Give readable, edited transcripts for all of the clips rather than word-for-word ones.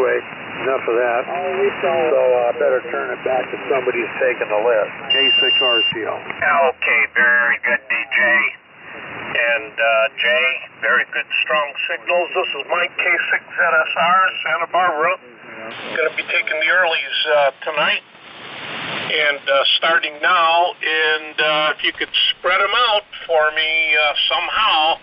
Wait, enough of that. So better turn it back to somebody who's taking the list. K6RCO. Okay, very good, DJ. And Jay, very good, strong signals. This is Mike, K6ZSR, Santa Barbara. Going to be taking the earlies tonight. And starting now, and if you could spread them out for me somehow,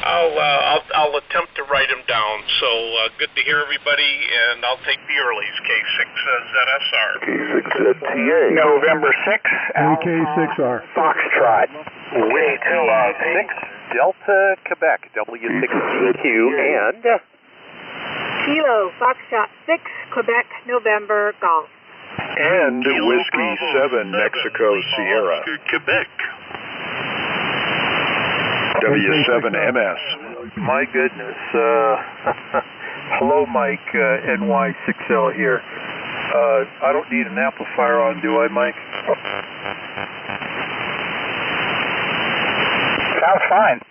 I'll attempt to write them down. So good to hear everybody, and I'll take the earlies, K6ZSR. K6ZTA. November 6, AK6R. Foxtrot. Way 6 Delta Quebec, W6GQ, and Kilo Foxtrot 6 Quebec November Golf. And Whiskey 7 Mexico Sierra. Quebec. W7MS. My goodness. Hello, Mike, NY6L here. I don't need an amplifier on, do I, Mike? Sounds fine.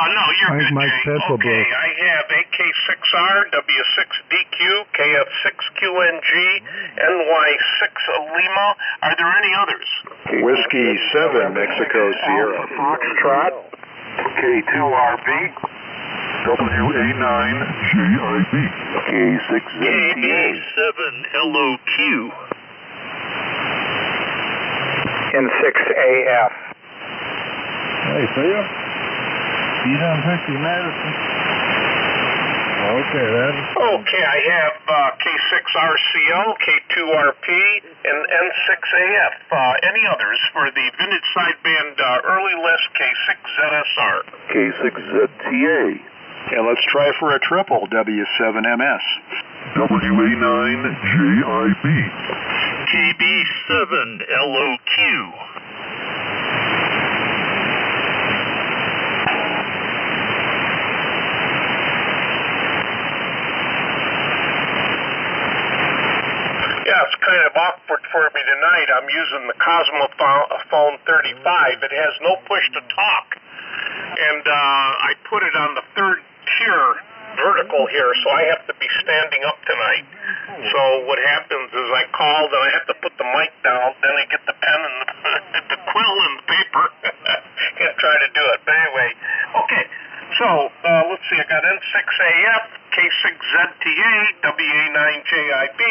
No, you're good, Mike Jay. Pencil Okay, Brook. I have AK6R, W6DQ, KF6QNG, NY6 Lima. Are there any others? Whiskey 7 Mexico Sierra. Foxtrot. K2RB. WA9JIB. K6ZTA. KB7LOQ. N6AF. Hey, see ya? You done took your medicine? Okay, Okay, I have K6RCO, K2RP, and N6AF. Any others for the vintage sideband early list K6ZSR? K6ZTA. And let's try for a triple, W7MS. WA9JIB. KB7LOQ. Yeah, it's kind of awkward for me tonight. I'm using the Cosmophone 35. It has no push to talk. And I put it on the third tier vertical here, so I have to be standing up tonight. So what happens is I call, then I have to put the mic down, then I get the pen and the quill and the paper and try to do it. But anyway, okay. So, let's see, I got N6AF, K6ZTA, WA9JIB,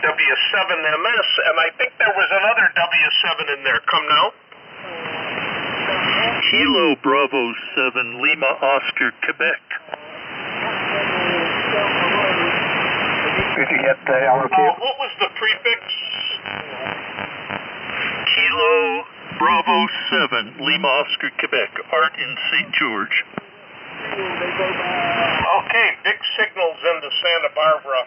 W7MS, and I think there was another W7 in there. Come now. Kilo Bravo 7, Lima Oscar, Quebec. Did you get the LOQ? What was the prefix? Kilo Bravo 7, Lima Oscar, Quebec. Art in St. George. Okay, big signals into Santa Barbara.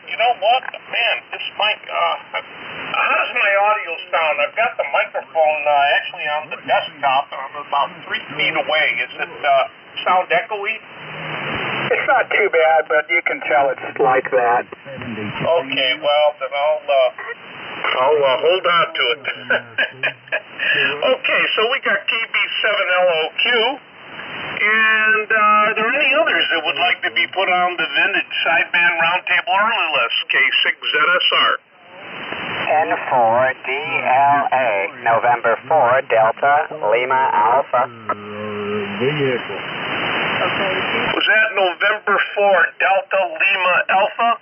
You know what? Man, this mic, how does my audio sound? I've got the microphone actually on the desktop, and I'm about 3 feet away. Is it sound echoey? It's not too bad, but you can tell it's like that. Okay, well, then I'll hold on to it. Okay, so we got KB7LOQ. And are there any others that would like to be put on the vintage sideband roundtable early list, K6ZSR? N4DLA, November 4, Delta, Lima Alpha. Was that November 4, Delta, Lima Alpha?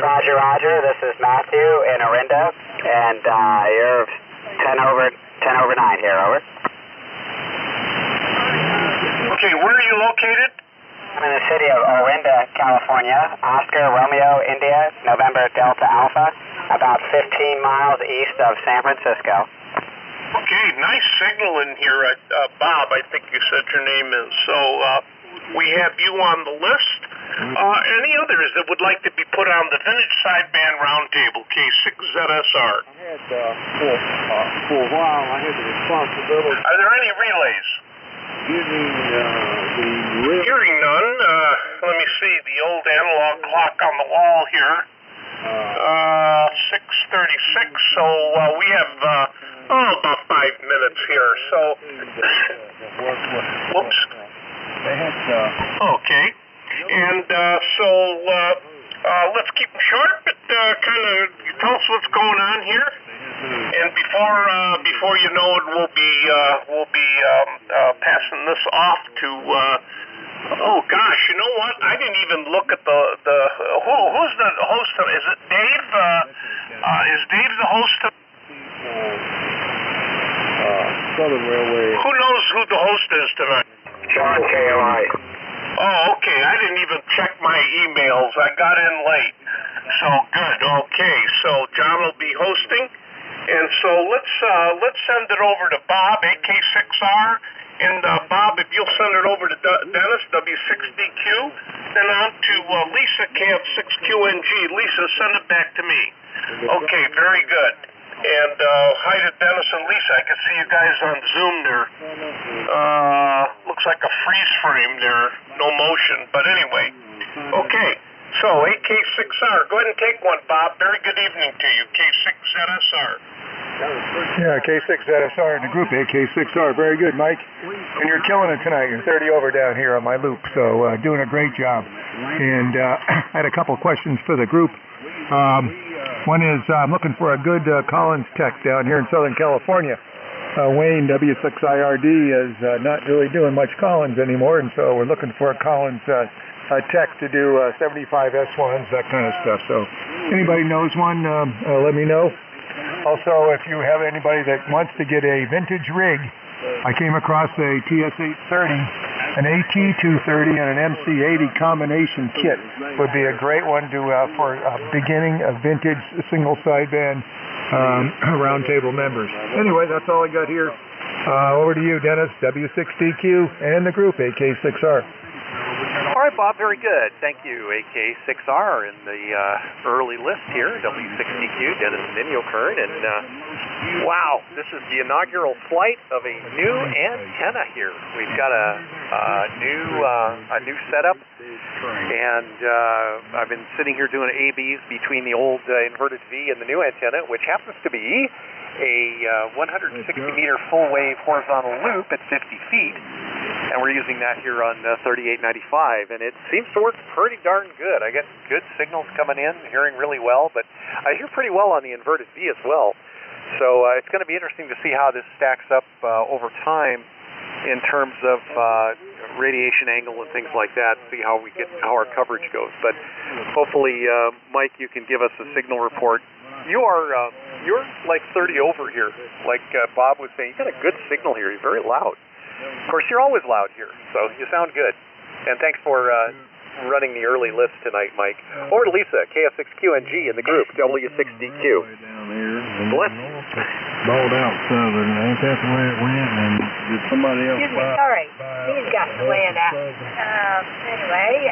Roger, Roger. This is Matthew in Orinda, and you're 10 over 9 here, over. Okay, where are you located? I'm in the city of Orinda, California. Oscar Romeo India, November Delta Alpha, about 15 miles east of San Francisco. Okay, nice signal in here. Bob, I think you said your name is. So we have you on the list. Any others that would like to be put on the vintage sideband roundtable, K6ZSR? For a while, I had the responsibility Are there any relays? Hearing none. Let me see the old analog clock on the wall here. 6:36. So we have about 5 minutes here. So, whoops. They had, Okay. And so let's keep them short, but kind of tell us what's going on here. And before you know it, we'll be passing this off to. Oh gosh, you know what? I didn't even look at the who's the host of? Is it Dave? Is Dave the host of? Southern Railway. Who knows who the host is tonight? John KOI. Oh, okay. I didn't even check my emails. I got in late. So good. Okay. So John will be hosting, and so let's send it over to Bob, AK6R, and Bob, if you'll send it over to Dennis, W6DQ, then on to Lisa, KF6QNG. Lisa, send it back to me. Okay. Very good. And hi to Dennis and Lisa. I can see you guys on Zoom there. Looks like a freeze frame there. No motion. But anyway. Okay. So, AK6R. Go ahead and take one, Bob. Very good evening to you. K6ZSR. Yeah, K6ZSR in the group, AK6R. Very good, Mike. And you're killing it tonight. You're 30 over down here on my loop, so doing a great job. And I had a couple questions for the group. One is I'm looking for a good Collins tech down here in Southern California. Wayne, W6IRD, is not really doing much Collins anymore, and so we're looking for a Collins tech to do 75 S1s, that kind of stuff. So anybody knows one, let me know. Also, if you have anybody that wants to get a vintage rig, I came across a TS830, an AT230, and an MC80 combination kit. Would be a great one to for beginning a vintage single sideband roundtable members. Anyway, that's all I got here. Over to you, Dennis, W6DQ, and the group, AK6R. All right, Bob, very good. Thank you, AK6R in the early list here, W6DQ, Dennis Ninio-Kern, and wow, this is the inaugural flight of a new antenna here. We've got a new setup, and I've been sitting here doing ABs between the old inverted V and the new antenna, which happens to be a 160-meter full-wave horizontal loop at 50 feet. And we're using that here on 3895, and it seems to work pretty darn good. I get good signals coming in, hearing really well, but I hear pretty well on the inverted V as well. So it's going to be interesting to see how this stacks up over time in terms of radiation angle and things like that, see how our coverage goes. But hopefully, Mike, you can give us a signal report. You're like 30 over here, like Bob was saying. You got a good signal here. You're very loud. Of course, you're always loud here, so you sound good. And thanks for running the early list tonight, Mike. Over to Lisa, KF6QNG in the group, W6DQ. Bless you. Balled out Southern, ain't that the way it went? And did somebody else Excuse me, sorry. These got planned out. Anyway,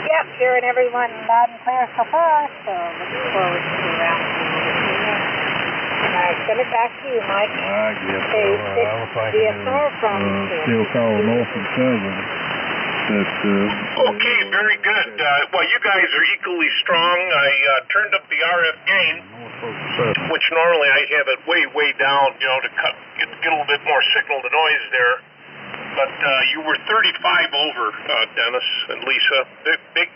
yep, hearing everyone loud and clear so far, so looking forward to the round. Send it back to you, Mike. I guess so. I was DSR from still calling North and Southern. Okay, very good. Well, you guys are equally strong. I turned up the RF gain, which normally I have it way down, to get a little bit more signal to noise there. But you were 35 over, Dennis and Lisa. Big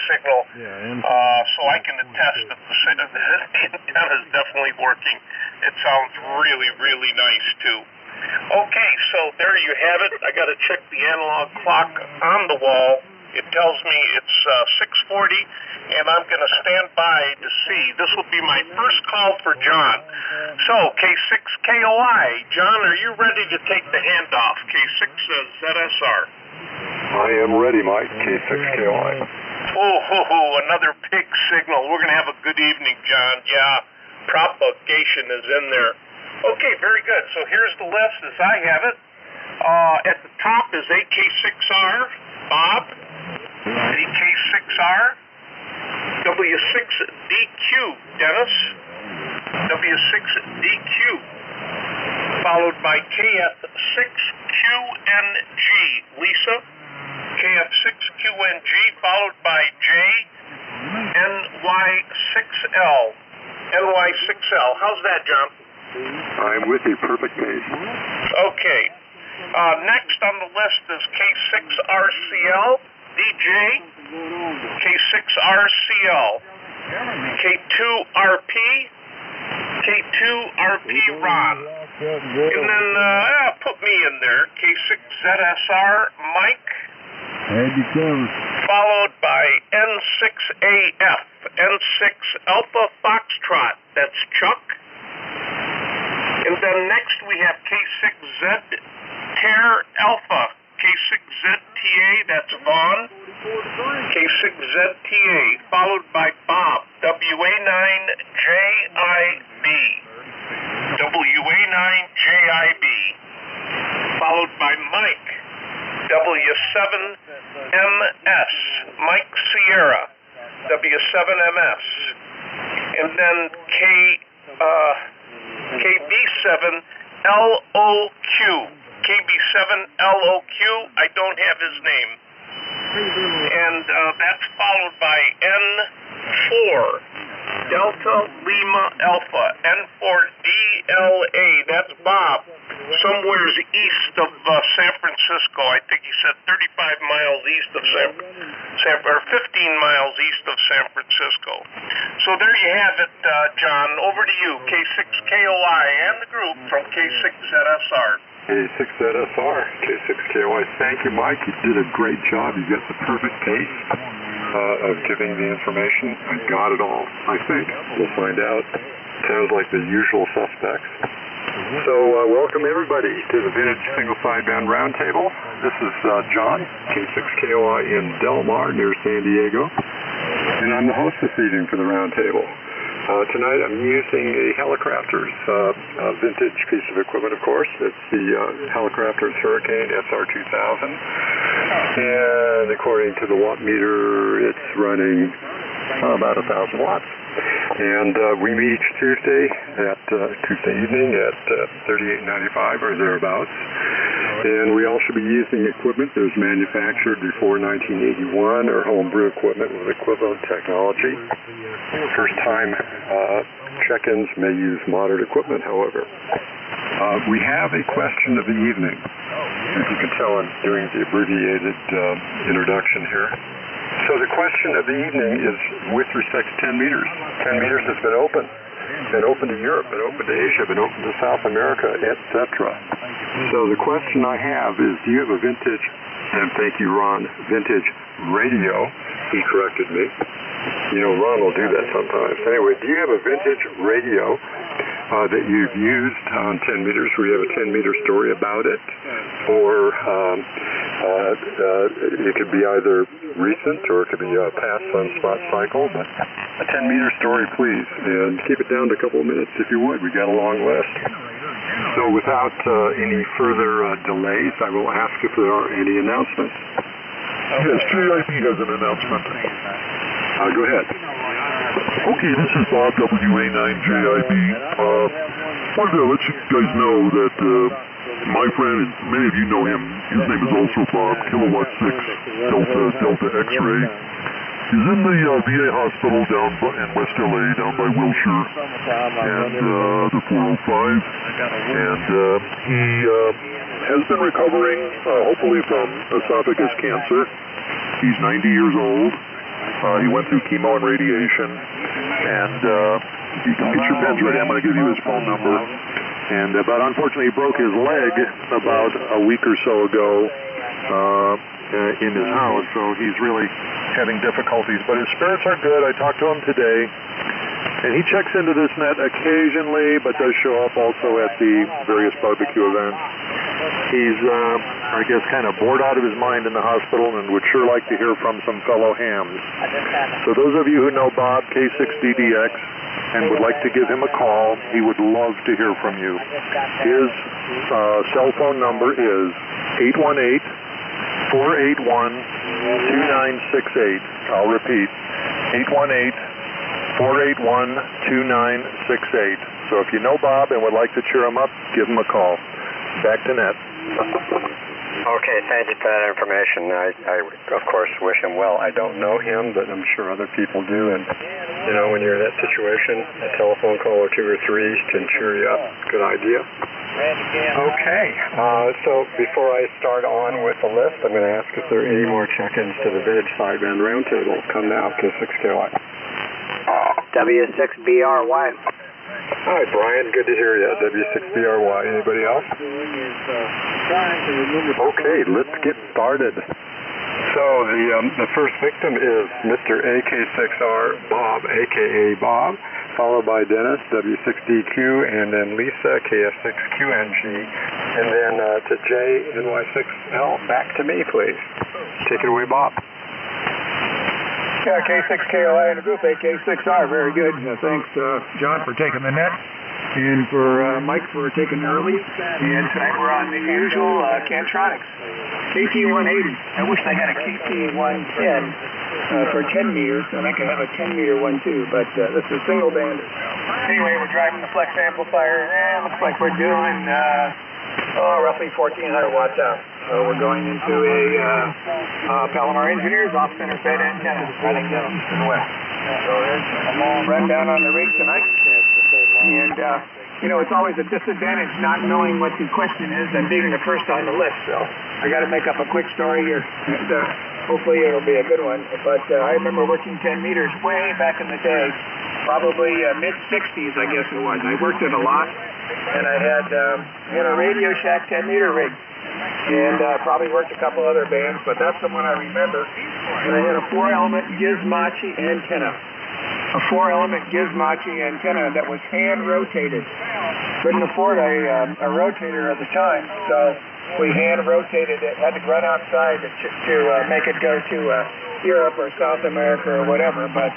signal. So I can attest that the antenna is definitely working. It sounds really nice too. Okay, so there you have it. I got to check the analog clock on the wall. It tells me it's 6:40, and I'm going to stand by to see. This will be my first call for John. So, K6KOI, John, are you ready to take the handoff? K6ZSR. I am ready, Mike. K6KOI. Oh, another big signal. We're going to have a good evening, John. Yeah, propagation is in there. Okay, very good. So here's the list as I have it. At the top is AK6R, Bob, AK6R, W6DQ, Dennis, W6DQ, followed by KF6QNG, Lisa, KF6QNG, followed by JNY6L, NY6L. How's that, John? I'm with you. Perfect pace. Okay. Next on the list is K6RCL, DJ, K6RCL, K2RP, K2RP Ron. And then put me in there, K6ZSR Mike, followed by N6AF, N6 Alpha Foxtrot, that's Chuck. And then next we have K6Z Tear Alpha, K6ZTA, that's Vaughn, K6ZTA, followed by Bob, WA9JIB, WA9JIB, followed by Mike, W7MS, Mike Sierra, W7MS, and then KB7LOQ, KB7LOQ, I don't have his name, and that's followed by N4, Delta Lima Alpha, N4DLA, that's Bob, somewhere's east of San Francisco. I think he said 35 miles east of or 15 miles east of San Francisco. So there you have it, John. Over to you, K6KOI and the group from K6ZSR. K6ZSR, K6KOI. Thank you, Mike. You did a great job. You got the perfect pace of giving the information. I got it all, I think. We'll find out. Sounds like the usual suspects. So welcome everybody to the Vintage Single Sideband Roundtable. This is John, K6KOI in Del Mar near San Diego. And I'm the host this evening for the Roundtable. Tonight I'm using a Helicrafter's vintage piece of equipment, of course. It's the Helicrafter's Hurricane SR2000. And according to the watt meter, it's running about 1,000 watts. And we meet each Tuesday evening at 3895 or thereabouts. And we all should be using equipment that was manufactured before 1981 or homebrew equipment with equivalent technology. First time check-ins may use modern equipment, however. We have a question of the evening. As you can tell, I'm doing the abbreviated introduction here. So the question of the evening is with respect to 10 meters. 10 meters has been open to Europe, been open to Asia, been open to South America, etc. So the question I have is, do you have a vintage, and thank you, Ron, vintage radio? He corrected me. You know, Ron will do that sometimes. Anyway, do you have a vintage radio that you've used on 10 meters, where you have a 10-meter story about it? Or it could be either recent or it could be a past sunspot cycle, but a 10-meter story, please. And keep it down to a couple of minutes if you would. We got a long list. So without any further delays, I will ask if there are any announcements. Yes, JIB has an announcement. Go ahead. Okay, this is Bob, WA9JIB. Wanted to let you guys know that my friend, and many of you know him, his name is also Bob, Kilowatt 6 Delta X-Ray. He's in the VA hospital down in West LA, down by Wilshire, and the 405. And he has been recovering, hopefully, from esophagus cancer. He's 90 years old. He went through chemo and radiation, and you can get your pens ready. I'm going to give you his phone number. But unfortunately, he broke his leg about a week or so ago in his house, so he's really having difficulties. But his spirits are good. I talked to him today, and he checks into this net occasionally, but does show up also at the various barbecue events. He's, I guess, kind of bored out of his mind in the hospital and would sure like to hear from some fellow hams. So those of you who know Bob, K6DDX, and would like to give him a call, he would love to hear from you. His cell phone number is 818-481-2968. I'll repeat, 818-481-2968. So if you know Bob and would like to cheer him up, give him a call. Back to Ned. Okay, thank you for that information. I of course, wish him well. I don't know him, but I'm sure other people do. And, you know, when you're in that situation, a telephone call or two or three can cheer you up. Good idea. Okay, so before I start on with the list, I'm going to ask if there are any more check-ins to the Vintage Sideband Roundtable. Come now, K6KY. W6BRY. Hi, Brian. Good to hear you. W6BRY. Anybody else? Okay, let's get started. So the first victim is Mr. AK6R Bob, a.k.a. Bob, followed by Dennis, W6DQ, and then Lisa, KF6QNG, and then to Jay, NY6L. Back to me, please. Take it away, Bob. Yeah, K6KLI in the group, AK6R, very good. Thanks, John, for taking the net, and for Mike for taking the early. And tonight we're on the usual Cantronics, KT180. I wish I had a KT110 for 10 meters, and I could have a 10-meter one too, but this is single band. Anyway, we're driving the Flex amplifier, and looks like we're doing roughly 1,400 watts out. So we're going into a Palomar Engineers off-center fed antenna running down east and west. So there's a rundown on the rig tonight. And, it's always a disadvantage not knowing what the question is and being the first on the list. So I got to make up a quick story here. And, hopefully it'll be a good one. But I remember working 10 meters way back in the day, probably mid-60s, I guess it was. I worked it a lot. And I had a Radio Shack 10-meter rig. And probably worked a couple other bands, but that's the one I remember. And I had a 4-element Gizmochi antenna. A 4-element Gizmochi antenna that was hand-rotated. Couldn't afford a rotator at the time, so we hand-rotated it. Had to run outside to make it go to Europe or South America or whatever. But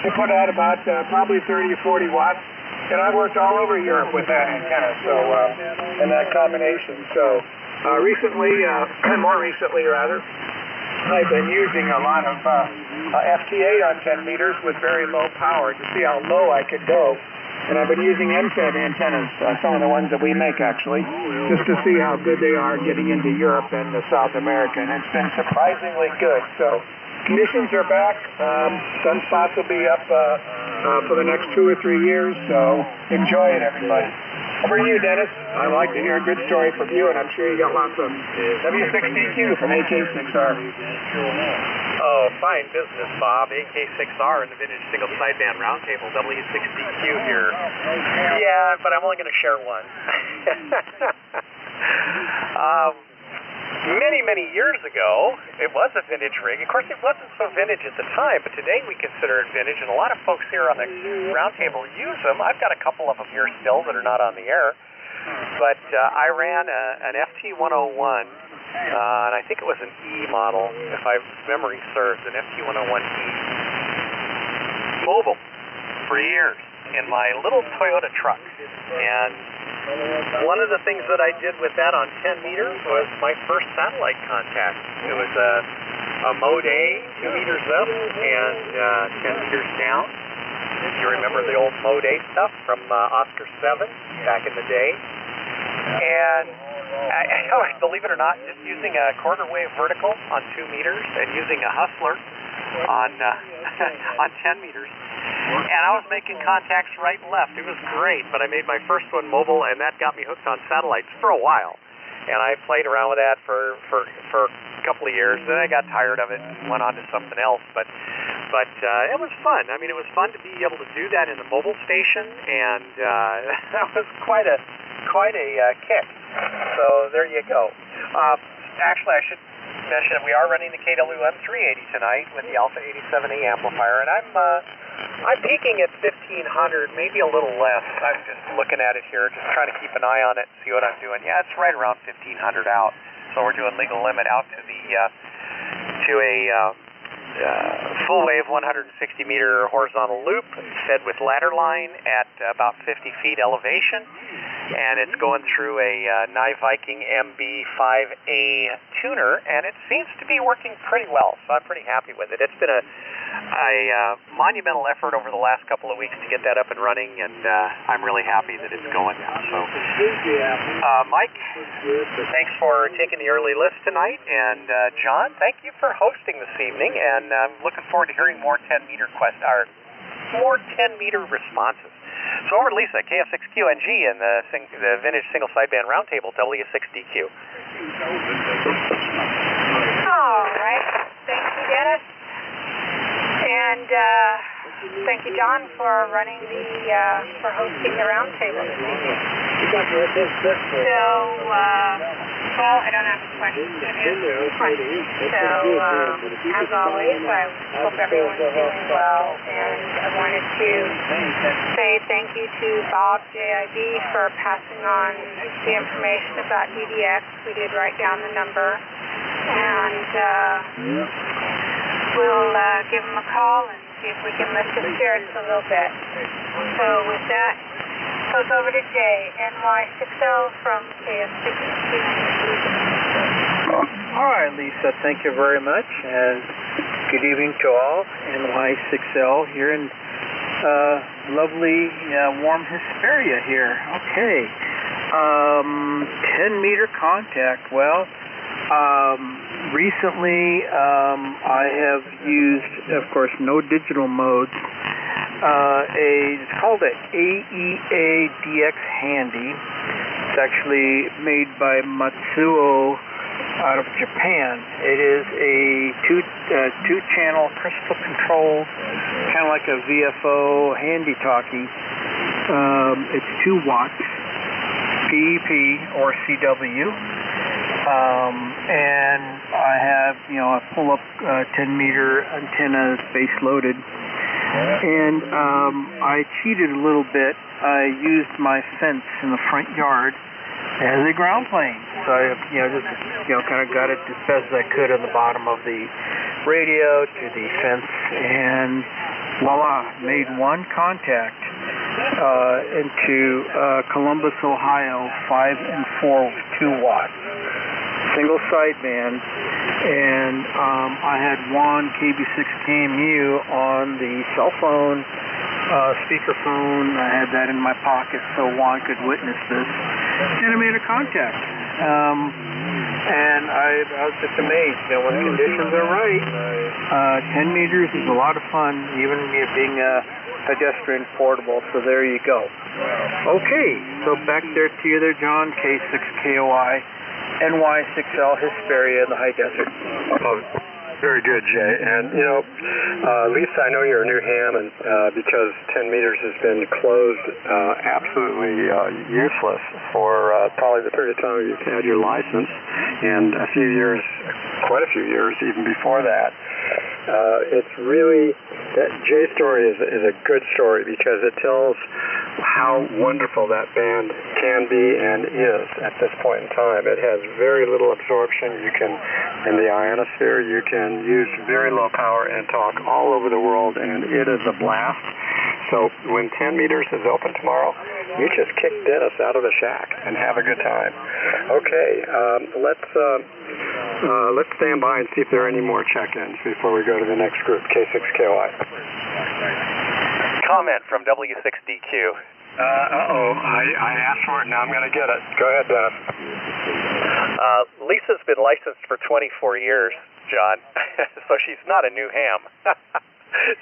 we put out about probably 30 or 40 watts. And I worked all over Europe with that antenna, so and that combination. So more recently, I've been using a lot of FT8 on 10 meters with very low power to see how low I could go. And I've been using MFED antennas, some of the ones that we make actually, just to see how good they are getting into Europe and South America. And it's been surprisingly good. So conditions are back. Sunspots will be up for the next 2 or 3 years, so enjoy it, everybody. Over to you, Dennis. I'd like to hear a good story from you, and I'm sure you got lots of them. W6DQ from AK6R. Oh, fine business, Bob. AK6R in the Vintage Single Sideband Roundtable. W6DQ here. Yeah, but I'm only going to share one. Many years ago, it was a vintage rig. Of course, it wasn't so vintage at the time, but today we consider it vintage, and a lot of folks here on the roundtable use them. I've got a couple of them here still that are not on the air, but I ran an FT101, and I think it was an E model, if my memory serves, an FT101E mobile for years in my little Toyota truck, and one of the things that I did with that on 10 meters was my first satellite contact. It was a Mode A, 2 meters up and 10 meters down. You remember the old Mode A stuff from Oscar 7 back in the day? And I believe it or not, just using a quarter wave vertical on 2 meters and using a Hustler on 10 meters. And I was making contacts right and left. It was great, but I made my first one mobile, and that got me hooked on satellites for a while. And I played around with that for a couple of years. Then I got tired of it and went on to something else. But it was fun. I mean, it was fun to be able to do that in the mobile station, and that was quite a kick. So there you go. Actually, I should mention we are running the KWM 380 tonight with the Alpha 87A amplifier, and I'm peaking at 1,500, maybe a little less. I'm just looking at it here, just trying to keep an eye on it and see what I'm doing. Yeah, it's right around 1,500 out. So we're doing legal limit out to a full wave 160 meter horizontal loop fed with ladder line at about 50 feet elevation, and it's going through a Nye Viking MB5A tuner, and it seems to be working pretty well, so I'm pretty happy with it. It's been a monumental effort over the last couple of weeks to get that up and running, and I'm really happy that it's going now. So, Mike, thanks for taking the early list tonight, and John, thank you for hosting this evening, and I'm looking forward to hearing more 10-meter more 10-meter responses. So over to Lisa, KF6QNG and the vintage single sideband roundtable, W6DQ. All right. Thank you, Dennis. And thank you, John, for running for hosting the roundtable this evening. So, well, I don't have a question. So, as always, I hope everyone's doing well, and I wanted to say thank you to Bob JIB for passing on the information about EDX. We did write down the number, and we'll give him a call and see if we can lift his spirits a little bit. So with that, goes over to Jay, NY60 from KF6Q. All right, Lisa, thank you very much, and good evening to all. NY6L here in lovely, warm Hesperia here. Okay, 10-meter contact. Well, recently I have used, of course, no digital modes. It's called a AEA DX Handy. It's actually made by Matsuo out of Japan. It is a two-channel crystal controlled, kind of like a VFO handy talkie. It's 2 watts, PEP or CW. And I have, a pull-up 10-meter antenna base loaded. And I cheated a little bit. I used my fence in the front yard as a ground plane. So I, kind of got it as best as I could on the bottom of the radio to the fence, and voila, made one contact into Columbus, Ohio, 5 and 4 2 watts, single sideband. And I had one KB6 KMU on the cell phone, speakerphone. I had that in my pocket so Juan could witness this. And I made a contact. And I was just amazed. When the conditions are right, 10 meters is a lot of fun, even being a pedestrian portable. So there you go. Okay, so back there to you there, John, K6KOI. NY6L Hesperia in the high desert. Oh, very good, Jay. And, Lisa, I know you're a new ham, and because 10 meters has been closed, absolutely useless for probably the period of time you've had your license, and quite a few years even before that. It's really, that Jay's story is a good story because it tells how wonderful that band can be and is at this point in time. It has very little absorption. You can, in the ionosphere, you can use very low power and talk all over the world, and it is a blast. So when 10 meters is open tomorrow, you just kick Dennis out of the shack and have a good time. Okay, let's stand by and see if there are any more check-ins before we go to the next group, K6KOI. Comment from W6DQ. I asked for it, now I'm going to get it. Go ahead, Dennis. Lisa's been licensed for 24 years, John, so she's not a new ham.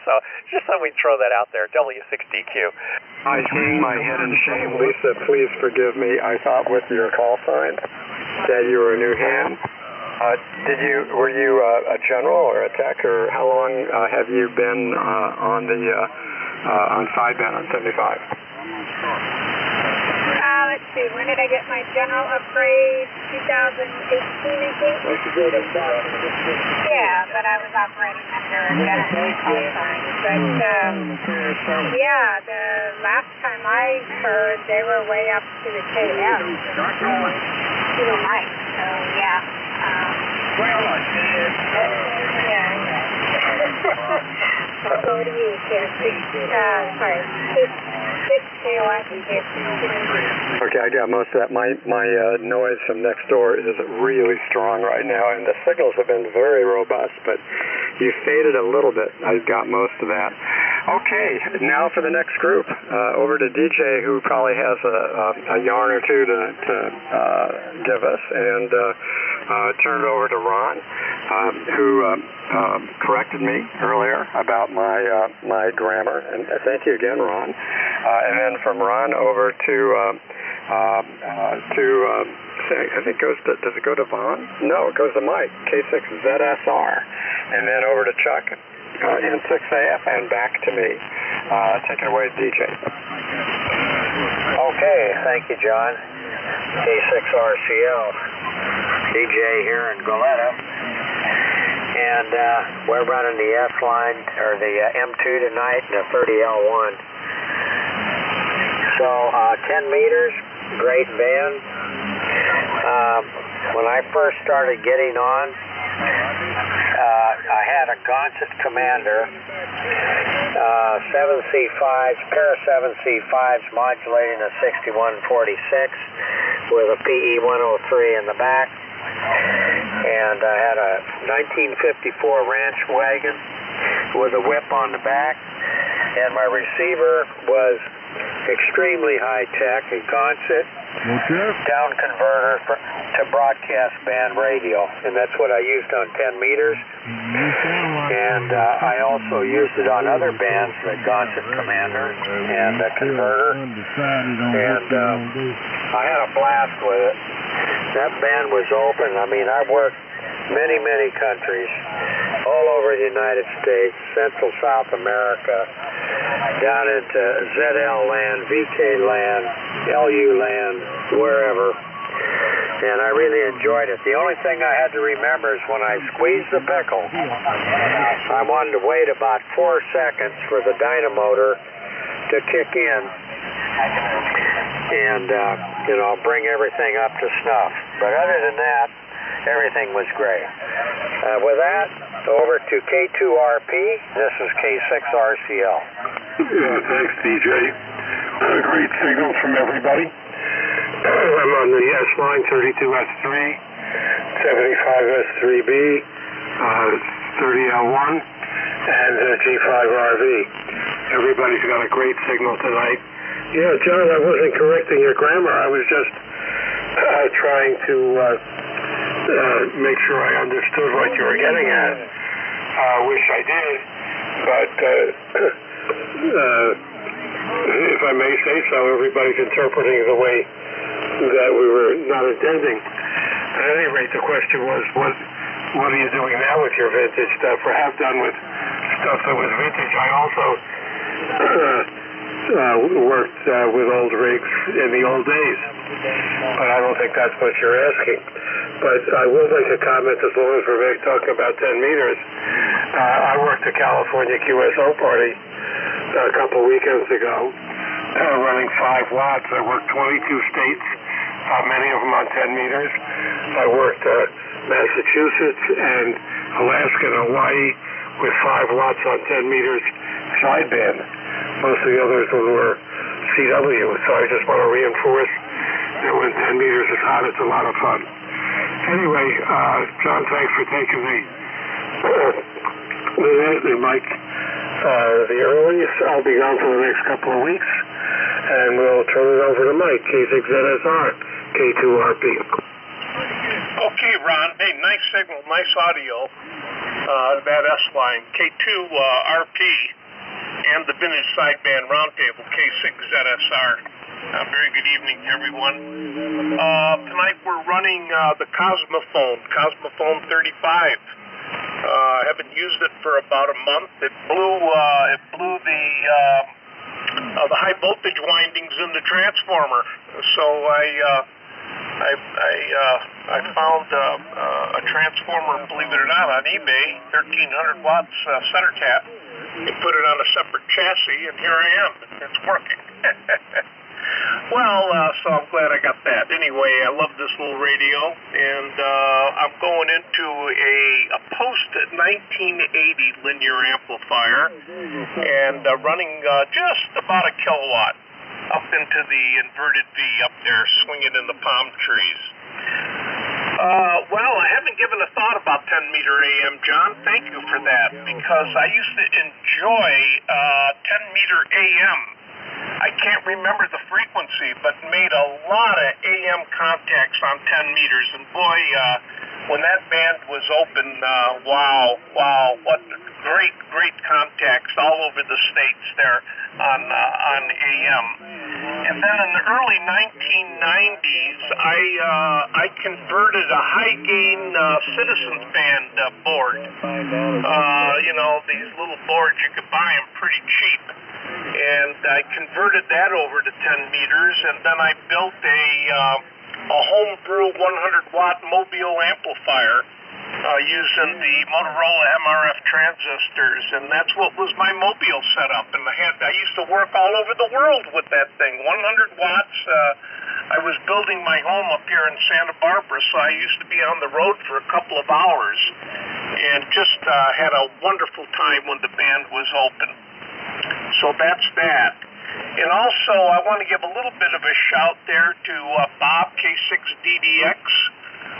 So just thought we'd throw that out there, W6DQ. I hang my head in shame. Lisa, please forgive me. I thought with your call sign that you were a new ham. Were you a general or a tech, or how long have you been on sideband on 75? Let's see, when did I get my general upgrade? 2018, I think? Yeah, but I was operating under a Genesis call sign. But, the last time I heard, they were way up to the KM. Kilo Mike, so yeah. I'll go to you, Okay, I got most of that. My noise from next door is really strong right now, and the signals have been very robust, but you faded a little bit. I got most of that. Okay, now for the next group. Over to DJ, who probably has a yarn or two to give us, and turn it over to Ron, who corrected me earlier about my grammar, and thank you again, Ron. and then from Ron over to I think does it go to Vaughn? No, it goes to Mike, K6ZSR, and then over to Chuck, N6AF, and back to me. Take it away, DJ. Okay, thank you, John. K6RCL, DJ here in Goleta, and we're running the S line, or the M2 tonight, and the 30L1. So 10 meters, great band. When I first started getting on, I had a Gonset Commander, 7C5s, pair of 7C5s modulating a 6146 with a PE 103 in the back, and I had a 1954 ranch wagon with a whip on the back, and my receiver was extremely high-tech, a Gonset down converter to broadcast band radio, and that's what I used on 10 meters. And I also used it on other bands, the Gonset Commander and the converter, and I had a blast with it. That band was open. I mean, I worked many, many countries, all over the United States, Central South America, down into ZL land, VK land, LU land, wherever. And I really enjoyed it. The only thing I had to remember is when I squeezed the pickle, I wanted to wait about 4 seconds for the dynamotor to kick in and, bring everything up to snuff. But other than that, everything was great. With that, over to K2RP. This is K6RCL. Yeah, thanks, DJ. Great signals from everybody. I'm on the S line, 32S3, 75S3B, 30L1, and G5RV. Everybody's got a great signal tonight. Yeah, John, I wasn't correcting your grammar. I was just trying to make sure I understood what you were getting at. Wish I did, but if I may say so, everybody's interpreting the way that we were not intending. At any rate, the question was, what are you doing now with your vintage stuff, or have done with stuff that was vintage? I also worked with old rigs in the old days, but I don't think that's what you're asking. But I will make a comment as long as we're talking about 10 meters. I worked a California QSO party a couple weekends ago, running 5 watts. I worked 22 states, many of them on 10 meters. I worked Massachusetts and Alaska and Hawaii with 5 watts on 10 meters sideband. Most of the others were CW, so I just want to reinforce that when 10 meters is hot, it's a lot of fun. Anyway, John, thanks for taking the mic. The earliest, I'll be gone for the next couple of weeks, and we'll turn it over to Mike, K6ZSR, K2RP. Okay, Ron. Hey, nice signal, nice audio. That S line, K2RP, and the vintage sideband roundtable, K6ZSR. Very good evening to everyone. Tonight we're running the Cosmophone 35. I haven't used it for about a month. It blew the high voltage windings in the transformer. So I found a transformer, believe it or not, on eBay, 1300 watts center tap. I put it on a separate chassis, and here I am. It's working. Well, so I'm glad I got that. Anyway, I love this little radio, and I'm going into a post-1980 linear amplifier and running just about a kilowatt up into the inverted V up there, swinging in the palm trees. Well, I haven't given a thought about 10 meter AM, John. Thank you for that, because I used to enjoy 10 meter AM. I can't remember the frequency, but made a lot of AM contacts on 10 meters. And boy, when that band was open, wow, what great contacts all over the states there on AM. And then in the early 1990s, I converted a high gain Citizens Band board. These little boards, you could buy them pretty cheap. And I converted that over to 10 meters, and then I built a homebrew 100-watt Mobile amplifier using the Motorola MRF transistors, and that's what was my Mobile setup. And I used to work all over the world with that thing, 100 watts. I was building my home up here in Santa Barbara, so I used to be on the road for a couple of hours, and just had a wonderful time when the band was open. So that's that. And also, I want to give a little bit of a shout there to Bob, K6DDX.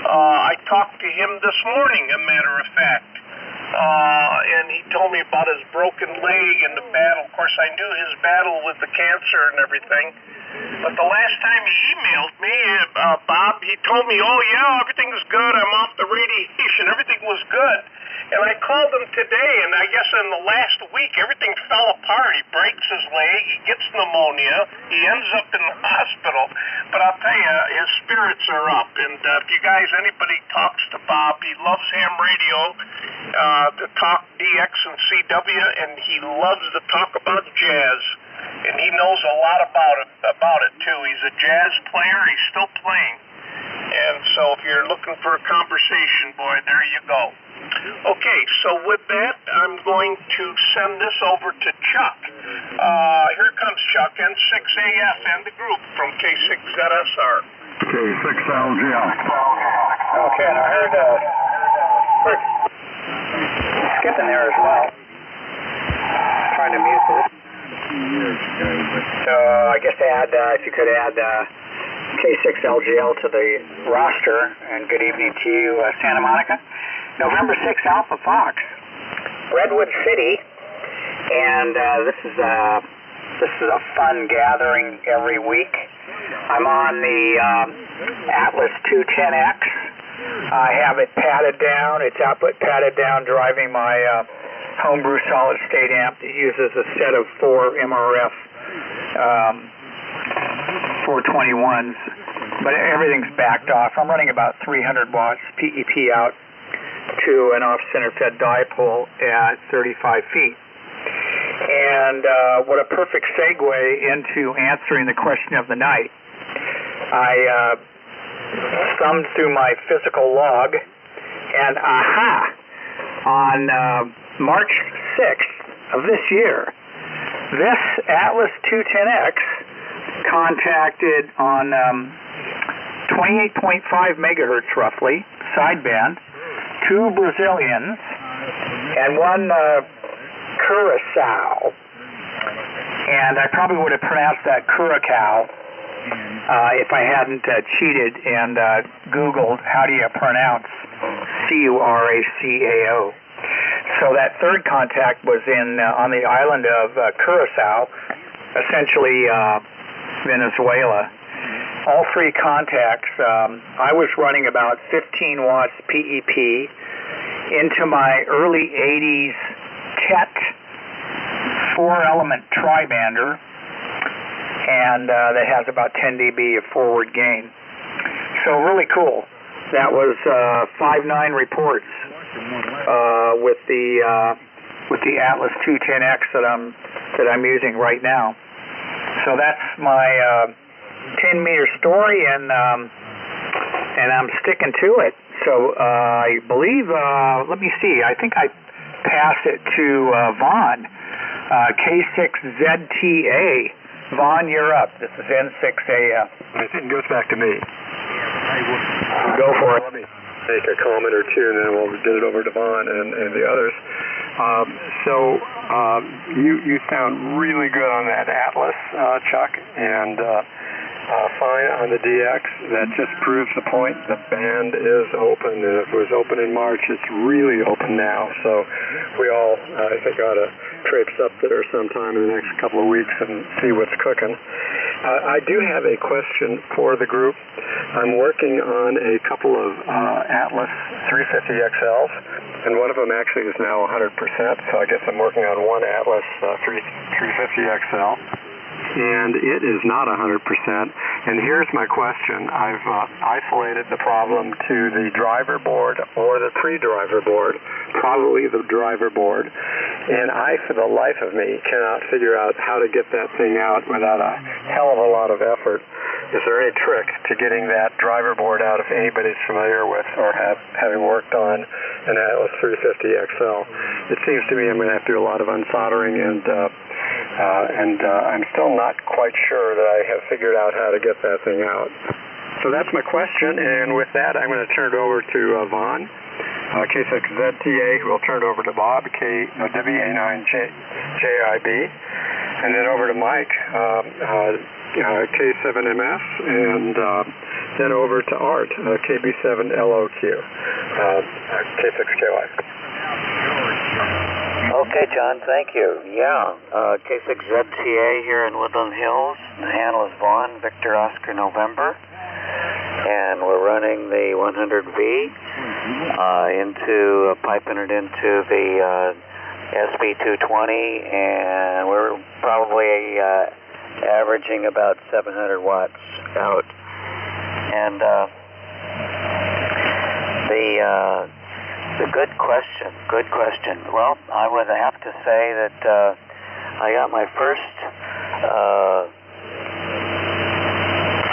I talked to him this morning, a matter of fact, and he told me about his broken leg and the battle. Of course, I knew his battle with the cancer and everything, but the last time he emailed me, Bob, he told me, oh yeah, everything's good, I'm off the radiation, everything was good. And I called him today, and I guess in the last week, everything fell apart. He breaks his leg, he gets pneumonia, he ends up in the hospital. But I'll tell you, his spirits are up. And if you guys, anybody talks to Bob, he loves ham radio, to talk DX and CW, and he loves to talk about jazz. And he knows a lot about it too. He's a jazz player, he's still playing. And so if you're looking for a conversation, boy, there you go. Okay, so with that, I'm going to send this over to Chuck. Here comes Chuck, N6AF and the group from K6ZSR. K6LGL. Okay, and I heard skipping there as well. Trying to mute this. So I guess if you could add K6LGL to the roster, and good evening to you, Santa Monica. November 6 Alpha Fox, Redwood City, and this is a fun gathering every week. I'm on the Atlas 210X. I have it padded down, its output padded down, driving my homebrew solid state amp that uses a set of 4 MRF 421s, but everything's backed off. I'm running about 300 watts PEP out to an off-center fed dipole at 35 feet. And what a perfect segue into answering the question of the night. I thumbed through my physical log, and on March 6th of this year, this Atlas 210X contacted on 28.5 megahertz roughly, sideband, 2 Brazilians, and 1 Curacao. And I probably would have pronounced that Curacao if I hadn't cheated and Googled how do you pronounce Curacao. So that third contact was on the island of Curacao, essentially Venezuela. All 3 contacts, I was running about 15 watts PEP into my early 80s TET 4-element tribander, and that has about 10 dB of forward gain. So really cool. That was 5.9 reports with the Atlas 210X that I'm using right now. So that's my 10-meter story, and I'm sticking to it. So I believe, let me see, I think I passed it to Vaughn, K6ZTA. Vaughn, you're up. This is N6AF. I think it goes back to me. Go for it. Let me make a comment or two, and then we'll get it over to Vaughn and the others. You sound really good on that Atlas, Chuck, and fine on the DX. That just proves the point. The band is open, and if it was open in March, it's really open now. So we all, I think, ought to traipse up there sometime in the next couple of weeks and see what's cooking. I do have a question for the group. I'm working on a couple of Atlas 350 XLs, and one of them actually is now 100%, so I guess I'm working on one Atlas 350 XL. And it is not 100%. And here's my question. I've isolated the problem to the driver board or the pre-driver board, probably the driver board. And I, for the life of me, cannot figure out how to get that thing out without a hell of a lot of effort. Is there any trick to getting that driver board out if anybody's familiar with or having worked on an Atlas 350 XL? It seems to me I'm going to have to do a lot of unsoldering, and I'm still not quite sure that I have figured out how to get that thing out. So that's my question, and with that I'm going to turn it over to Vaughn, K6ZTA, who will turn it over to Bob, WA9JIB, and then over to Mike, K7MS, and then over to Art, KB7LOQ, K6KY. Okay, John, thank you. Yeah, K6ZTA here in Woodland Hills. The handle is Vaughn, Victor Oscar November. And we're running the 100V piping it into the SB220, and we're probably averaging about 700 watts out. And the good question. Well, I would have to say that I got my first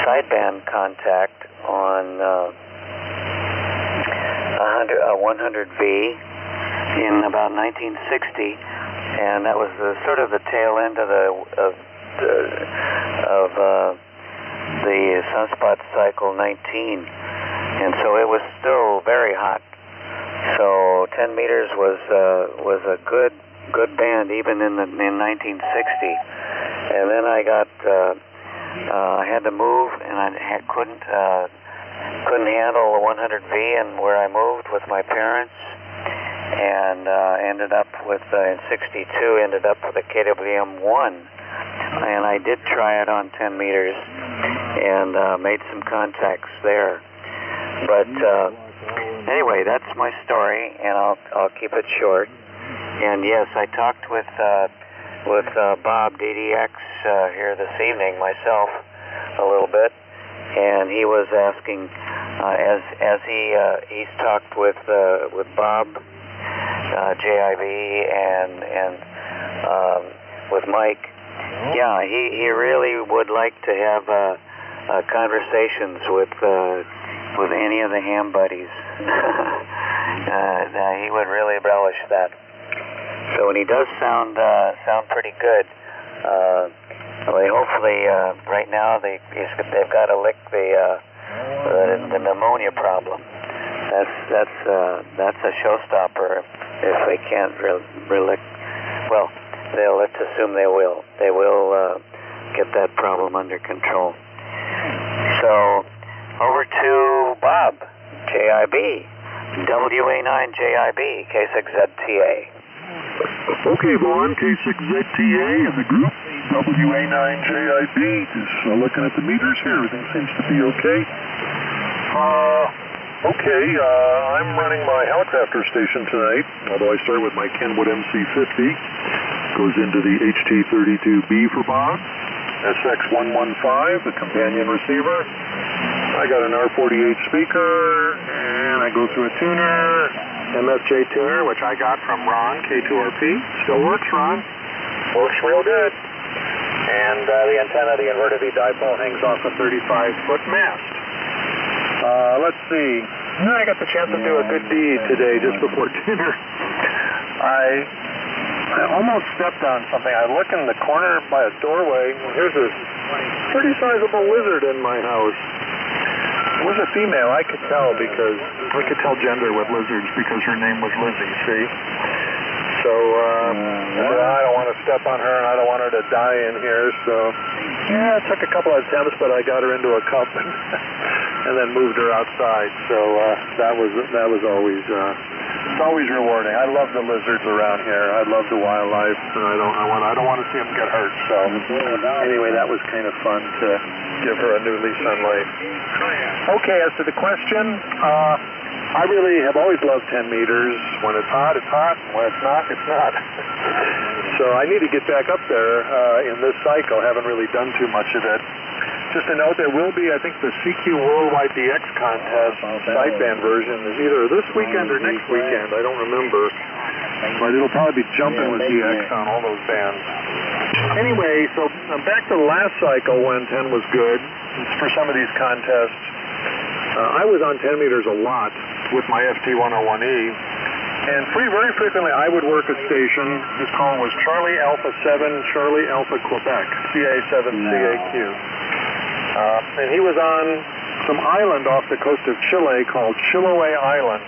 sideband contact on a 100V in about 1960, and that was sort of the tail end of the sunspot cycle 19, and so it was still very hot. So 10 meters was a good band even in 1960, and then I had to move, and I couldn't handle the 100V, and where I moved with my parents, and ended up with in '62 ended up with a KWM-1, and I did try it on 10 meters and made some contacts there, but. Anyway, that's my story, and I'll keep it short. And yes, I talked with Bob DDX here this evening myself a little bit, and he was asking as he's talked with Bob JIB and with Mike. Yeah, he really would like to have conversations with any of the ham buddies. He would really relish that. So, and he does sound pretty good. Hopefully, right now they've got to lick the pneumonia problem. That's a showstopper if they can't really. Well, let's assume they will. They will get that problem under control. So. Over to Bob, JIB, WA9JIB, K6ZTA. Okay, Vaughn, K6ZTA and the group, WA9JIB, just looking at the meters here, everything seems to be okay. I'm running my helicopter station tonight, although I start with my Kenwood MC50, goes into the HT32B for Bob, SX115, the companion receiver. I got an R48 speaker, and I go through a tuner, MFJ tuner, which I got from Ron, K2RP. Still works, Ron. Works real good. And the antenna, the inverted V dipole, hangs off a 35-foot mast. Let's see. I got the chance to do a good deed today just before dinner. I almost stepped on something. I look in the corner by a doorway, and here's a pretty sizable lizard in my house. It was a female. I could tell gender with lizards because her name was Lizzie, see? So, I don't want want to step on her, and I don't want her to die in here. So, yeah, it took a couple of attempts, but I got her into a cup and then moved her outside. So that was always it's always rewarding. I love the lizards around here. I love the wildlife, and I don't want to see them get hurt. So anyway, that was kind of fun to give her a new lease on life. Okay, as to the question, I really have always loved 10 meters. When it's hot, it's hot. When it's not, it's not. So I need to get back up there in this cycle. Haven't really done too much of it. Just a note, there will be, I think, the CQ Worldwide DX contest sideband version is either this weekend or next weekend. I don't remember. But it'll probably be jumping with DX on all those bands. Anyway, so back to the last cycle when 10 was good. For some of these contests, I was on 10 meters a lot with my FT101E. And very frequently, I would work a station. His call was Charlie Alpha 7, Charlie Alpha Quebec, CA7CAQ. And he was on some island off the coast of Chile called Chiloé Island.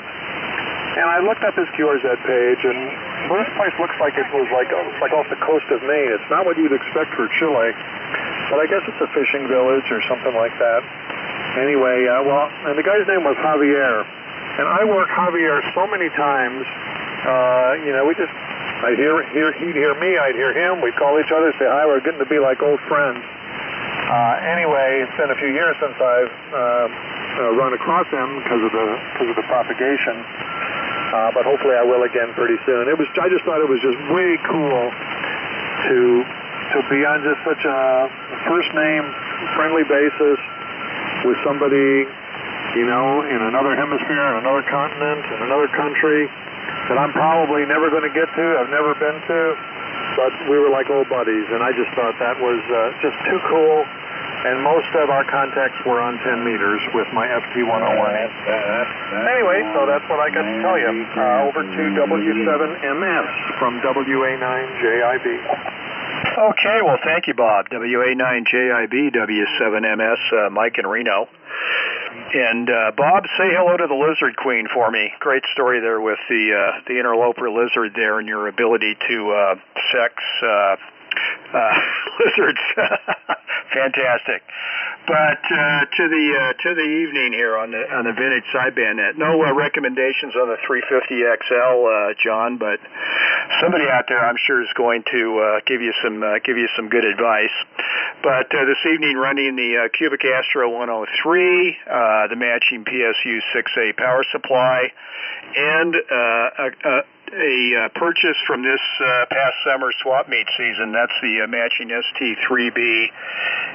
And I looked up his QRZ page, and this place looks like it was like off the coast of Maine. It's not what you'd expect for Chile, but I guess it's a fishing village or something like that. Anyway, and the guy's name was Javier. And I worked Javier so many times, he'd hear me, I'd hear him, we'd call each other, say hi, we're getting to be like old friends. Anyway, it's been a few years since I've run across him because of the propagation, but hopefully I will again pretty soon. I just thought it was just way cool to be on just such a first name friendly basis with somebody, in another hemisphere, in another continent, in another country that I'm probably never going to get to, I've never been to, but we were like old buddies, and I just thought that was just too cool. And most of our contacts were on 10 meters with my FT101. Anyway, so that's what I got to tell you. Over to W7MS from WA9JIB. Okay, well, thank you, Bob. WA9JIB, W7MS, Mike in Reno. And Bob, say hello to the lizard queen for me. Great story there with the interloper lizard there and your ability to sex lizards. Fantastic. But to the evening here on the vintage sideband net. No recommendations on the 350 XL, John, but somebody out there I'm sure is going to give you some good advice. But this evening running the Cubic Astro 103, the matching PSU 6A power supply, and a purchase from this past summer swap meet season. That's the matching ST3B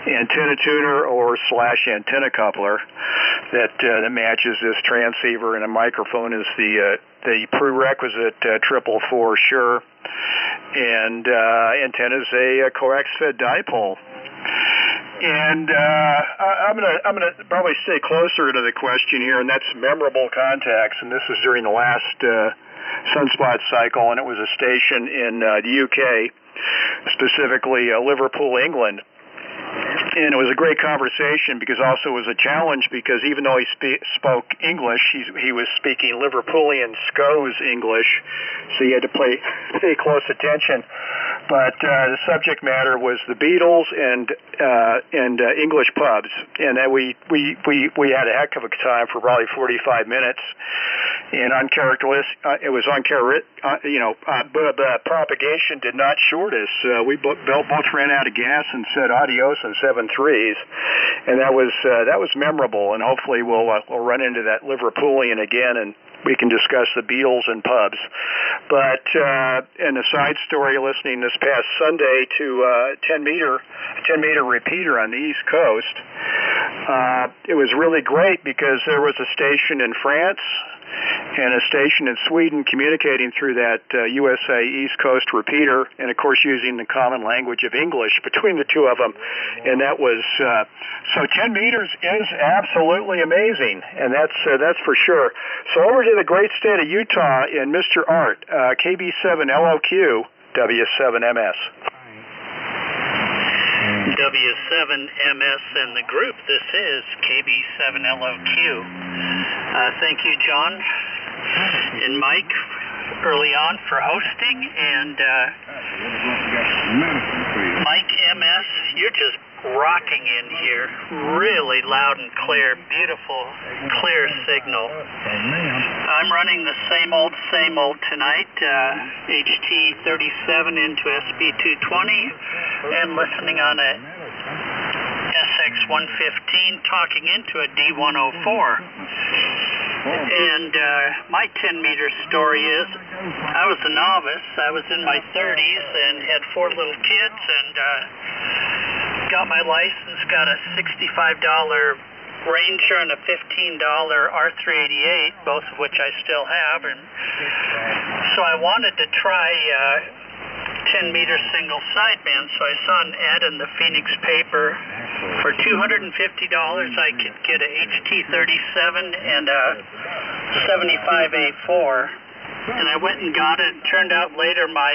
antenna tuner or / antenna coupler that matches this transceiver, and a microphone is the prerequisite 444 Shure, and antenna is a coax fed dipole. And I'm gonna probably stay closer to the question here, and that's memorable contacts. And this is during the last Sunspot cycle, and it was a station in the UK, specifically Liverpool, England. And it was a great conversation because also it was a challenge because even though he spoke English, he was speaking Liverpoolian Scots English, so you had to pay close attention. But the subject matter was the Beatles and English pubs, and that we had a heck of a time for probably 45 minutes. And it was propagation did not short us. We both ran out of gas and said adios in 7.3s, and that was memorable. And hopefully we'll run into that Liverpoolian again, and we can discuss the Beatles and pubs. But and a side story, listening this past Sunday to 10 meter repeater on the East Coast, it was really great because there was a station in France and a station in Sweden communicating through that USA East Coast repeater, and of course using the common language of English between the two of them. And that was so 10 meters is absolutely amazing, and that's for sure. So over to the great state of Utah in Mr. Art, KB7LOQ, W7MS. W7MS and the group. This is KB7LOQ. Thank you, John and Mike, early on for hosting, and Mike MS, you're just rocking in here, really loud and clear, beautiful, clear signal. I'm running the same old tonight, HT37 into SB220, and listening on a SX115 talking into a D104. And my 10-meter story is, I was a novice. I was in my 30s and had 4 little kids, and got my license, got a $65 Ranger and a $15 R388, both of which I still have. And so I wanted to try 10-meter single sideband, so I saw an ad in the Phoenix paper. For $250, I could get a HT37 and a 75A4. And I went and got it. It turned out later my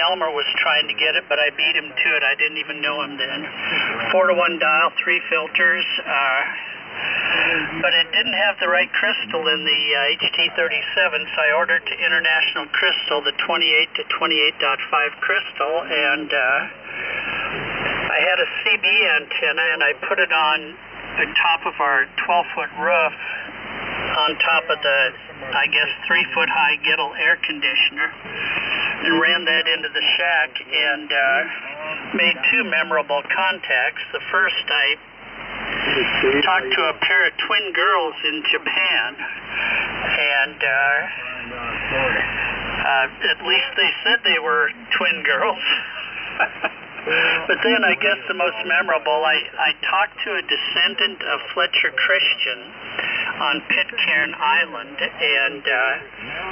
Elmer was trying to get it, but I beat him to it. I didn't even know him then. 4-to-1 dial, 3 filters. But it didn't have the right crystal in the HT37, so I ordered to International Crystal the 28 to 28.5 crystal, and I had a CB antenna, and I put it on the top of our 12-foot roof on top of the, I guess, 3-foot high Gettle air conditioner, and ran that into the shack, and made 2 memorable contacts. The first, I talked to a pair of twin girls in Japan, and at least they said they were twin girls. But then I guess the most memorable, I talked to a descendant of Fletcher Christian on Pitcairn Island, and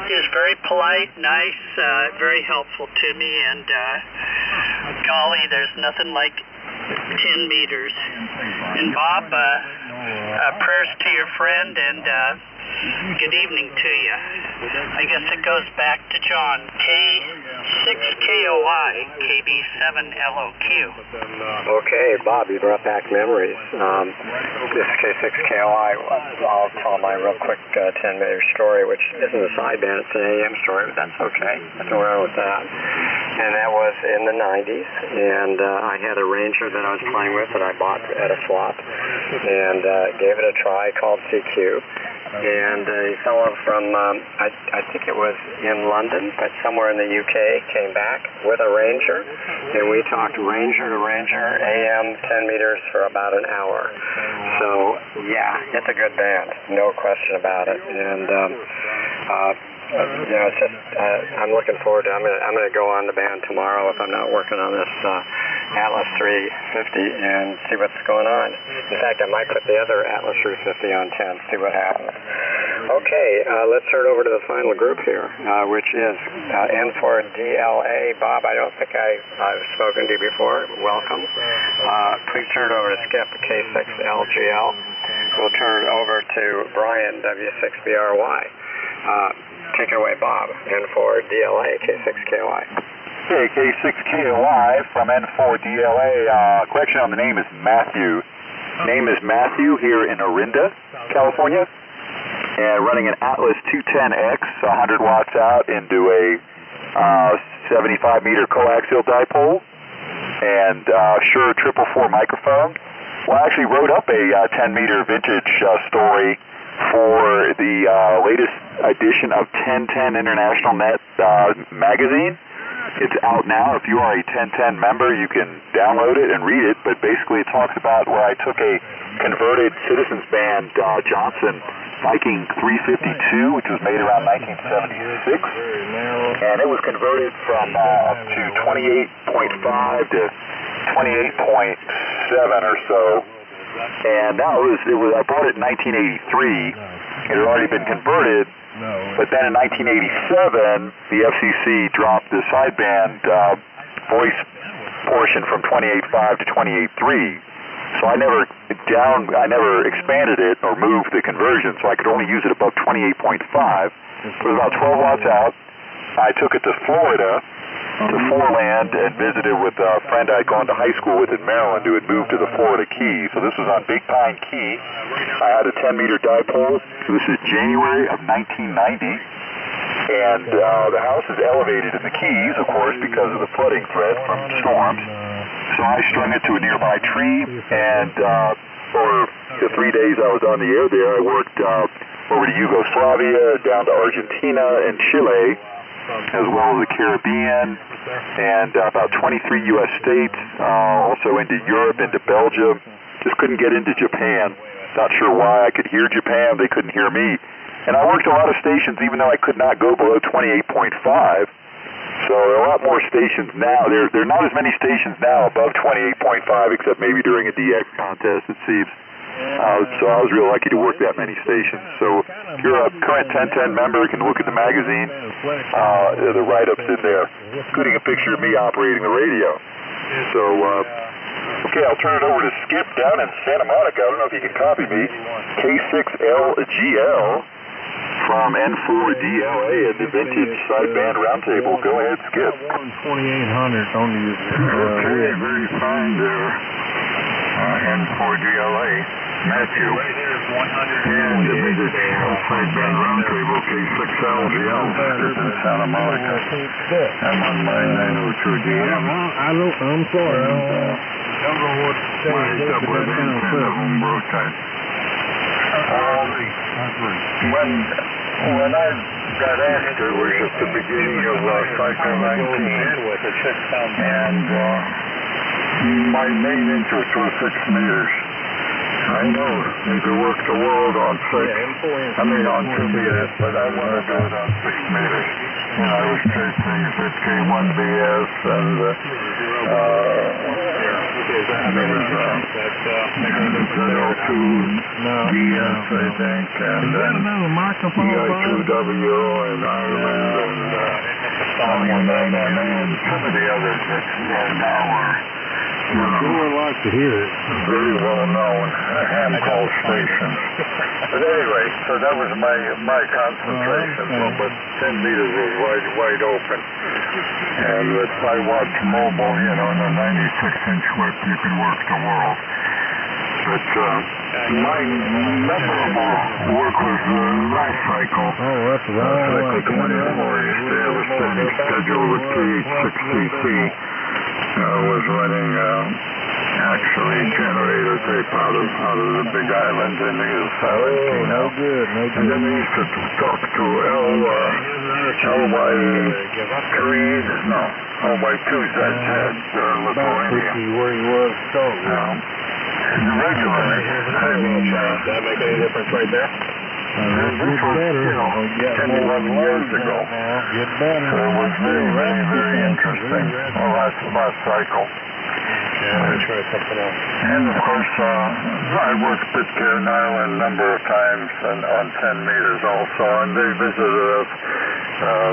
he was very polite, nice, very helpful to me, and golly, there's nothing like 10 meters. And Bob, prayers to your friend, and good evening to you. I guess it goes back to John, K6KOI, KB7LOQ. Okay, Bob, you brought back memories. This is K6KOI. I'll tell my real quick 10-meter story, which isn't a sideband, it's an AM story, but that's okay. Nothing wrong with that. And that was in the 90s, and I had a Ranger that I was playing with that I bought at a swap, and gave it a try, called CQ. And a fellow from, I think it was in London, but somewhere in the UK, came back with a Ranger, and we talked Ranger to Ranger, AM 10 meters for about an hour. So, yeah, it's a good band, no question about it. And, it's just, I'm looking forward to it. I'm gonna go on the band tomorrow if I'm not working on this Atlas 350 and see what's going on. In fact, I might put the other Atlas 350 on 10, see what happens. Okay, let's turn over to the final group here, which is N4DLA. Bob, I don't think I've spoken to you before. Welcome. Please turn it over to Skip, K6LGL. We'll turn it over to Brian, W6BRY. Take it away, Bob, N4DLA, K6KOI. Okay, K6KOI from N4DLA. Correction on the name is Matthew. Name is Matthew here in Orinda, California. And running an Atlas 210X, 100 watts out into a 75-meter coaxial dipole. And Shure 444 microphone. Well, I actually wrote up a 10-meter vintage story for the latest edition of 1010 International Net magazine. It's out now. If you are a 1010 member, you can download it and read it, but basically it talks about where I took a converted Citizens Band Johnson Viking 352, which was made around 1976, and it was converted from up to 28.5 to 28.7 or so. And that was, I bought it in 1983. It had already been converted, but then in 1987, the FCC dropped the sideband voice portion from 28.5 to 28.3. So I never expanded it or moved the conversion, so I could only use it above 28.5. It was about 12 watts out. I took it to Florida, to Foreland, and visited with a friend I'd gone to high school with in Maryland who had moved to the Florida Keys. So this was on Big Pine Key. I had a 10-meter dipole. This is January of 1990. And the house is elevated in the Keys, of course, because of the flooding threat from storms. So I strung it to a nearby tree, and for the 3 days I was on the air there, I worked over to Yugoslavia, down to Argentina and Chile, as well as the Caribbean, and about 23 U.S. states, also into Europe, into Belgium. Just couldn't get into Japan. Not sure why. I could hear Japan, they couldn't hear me. And I worked a lot of stations even though I could not go below 28.5. So there are a lot more stations now. There are not as many stations now above 28.5 except maybe during a DX contest, it seems. So I was real lucky to work that many stations. So if you're a current 1010 member, you can look at the magazine. The write-ups in there, including a picture of me operating the radio. So, okay, I'll turn it over to Skip down in Santa Monica. I don't know if you can copy me. K6LGL. From N4DLA at the Vintage Sideband Roundtable. Go ahead, Skip. 2800 on the okay, very fine there. N4DLA, Matthew. And the Vintage Sideband Roundtable, K6LGL. This is Santa Monica. I'm on my 902DM. I'm sorry. I don't know what to say. My double homebrew type. When I got asked, it was at the beginning of cycle 19, and my main interest was 6 meters. I know you can work the world on 6, on 2 meters, but I want to do it on 6 meters. I was chasing 51BS and BS, I think, and then EI2W in Ireland, and some of the others that now are like to hear it. very well known ham call stations. But anyway, so that was my concentration. But 10 meters was wide open. And with 5-watt mobile, in a 96-inch whip, you can work the world. But my memorable work was last cycle. That's right. Cycle 24, I used to have a steady schedule with TH6CC. Was running actually generator tape out of the Big Island in the Salentino. And then we used to talk to LY2Z Lithuania. Where he was told. Regularly. That make any difference right there? This was 10, 11 years ago. So it was very, very, very interesting. Well, that's last cycle. Let me try something else. And of course, I worked Pitcairn Island a number of times on 10 meters also, and they visited us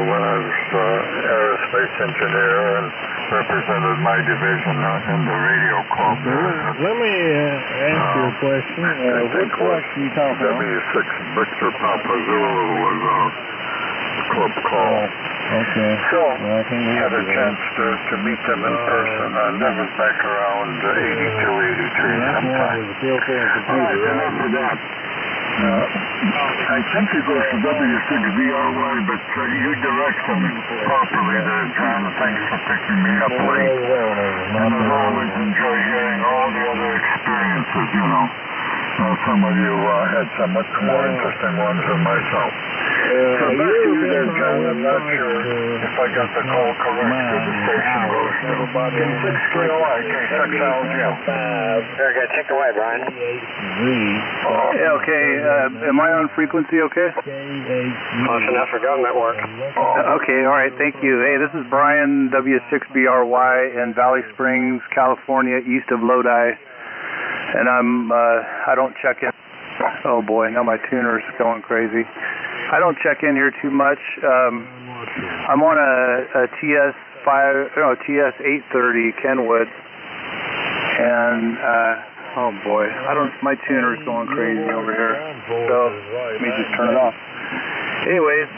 when I was aerospace engineer and represented my division in the radio club. Let me ask you a question. What club are you talking about? W6 Victor Papa Zulu was our club call. Okay. So, had a chance to meet them in person. That was back around 82, 83 sometime. Enough of that. I think it goes to W6VRY, but you direct them properly there, John. Thanks for picking me up late. And as always, enjoy hearing all the other experiences, some of you had some much more interesting ones than myself. So back to you there, John. I'm not sure if I got the call correct to the station goes to. K6KOI, K6LGL. Very good. Take it away, Brian. Okay. Am I on frequency okay? Close enough for government work. Okay, all right. Thank you. Hey, this is Brian, W6BRY in Valley Springs, California, east of Lodi. And I don't check in. Oh boy, now my tuner's going crazy. I don't check in here too much. I'm on a TS830 Kenwood, and oh boy, my tuner's going crazy over here. So let me just turn it off. Anyways,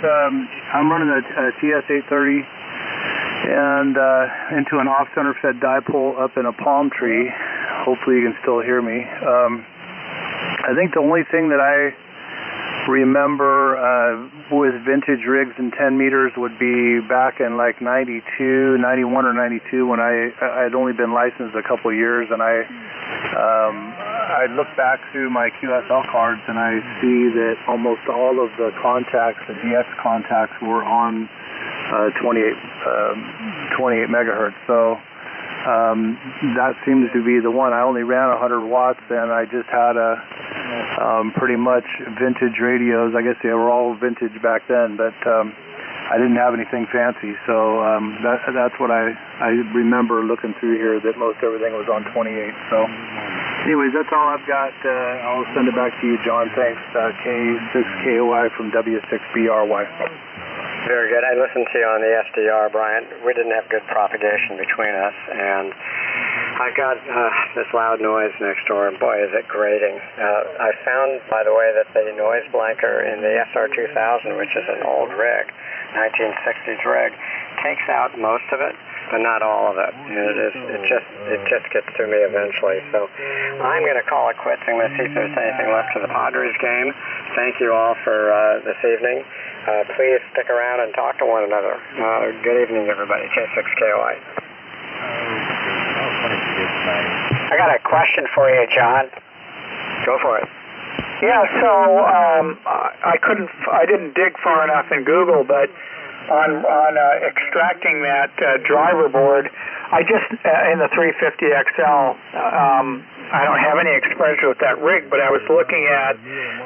I'm running a TS830 and into an off-center fed dipole up in a palm tree. Hopefully you can still hear me. I think the only thing that I remember with vintage rigs and 10 meters would be back in like 92, 91 or 92 when I'd only been licensed a couple of years, and I look back through my QSL cards and I see that almost all of the contacts, the DX contacts, were on 28 megahertz. So that seems to be the one. I only ran 100 watts, and I just had pretty much vintage radios. I guess they were all vintage back then, but I didn't have anything fancy. So that's what I remember looking through here, that most everything was on 28. So anyways, that's all I've got. I'll send it back to you, John. Thanks. K6KOI from W6BRY. Very good. I listened to you on the SDR, Brian. We didn't have good propagation between us, and I got this loud noise next door, and boy, is it grating. I found, by the way, that the noise blanker in the SR2000, which is an old rig, 1960s rig, takes out most of it, but not all of it. It just gets to me eventually. So I'm going to call it quits. I'm going to see if there's anything left to the Padres game. Thank you all for this evening. Please stick around and talk to one another. Good evening, everybody. K6KOI. I got a question for you, John. Go for it. Yeah, so I didn't dig far enough in Google, but on extracting that driver board, I just in the 350XL. I don't have any experience with that rig, but I was looking at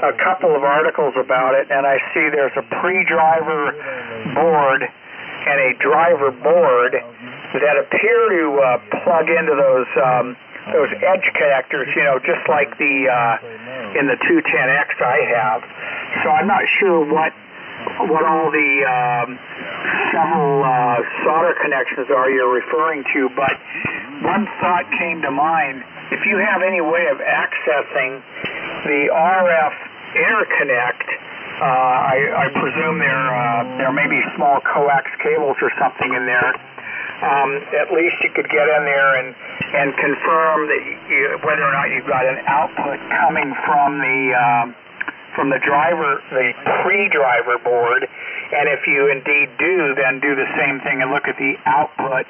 a couple of articles about it, and I see there's a pre-driver board and a driver board that appear to plug into those edge connectors, just like the in the 210X I have. So I'm not sure what all the several solder connections are you're referring to, but one thought came to mind. If you have any way of accessing the RF interconnect, I presume there may be small coax cables or something in there. At least you could get in there and confirm that whether or not you've got an output coming from the driver, the pre-driver board, and if you indeed do, then do the same thing and look at the output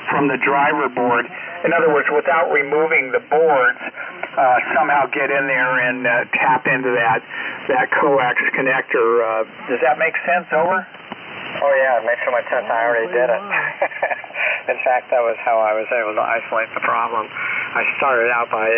from the driver board. In other words, without removing the boards, somehow get in there and tap into that coax connector. Does that make sense? Over? Oh yeah, it makes so much sense. I already did it. In fact, that was how I was able to isolate the problem. I started out by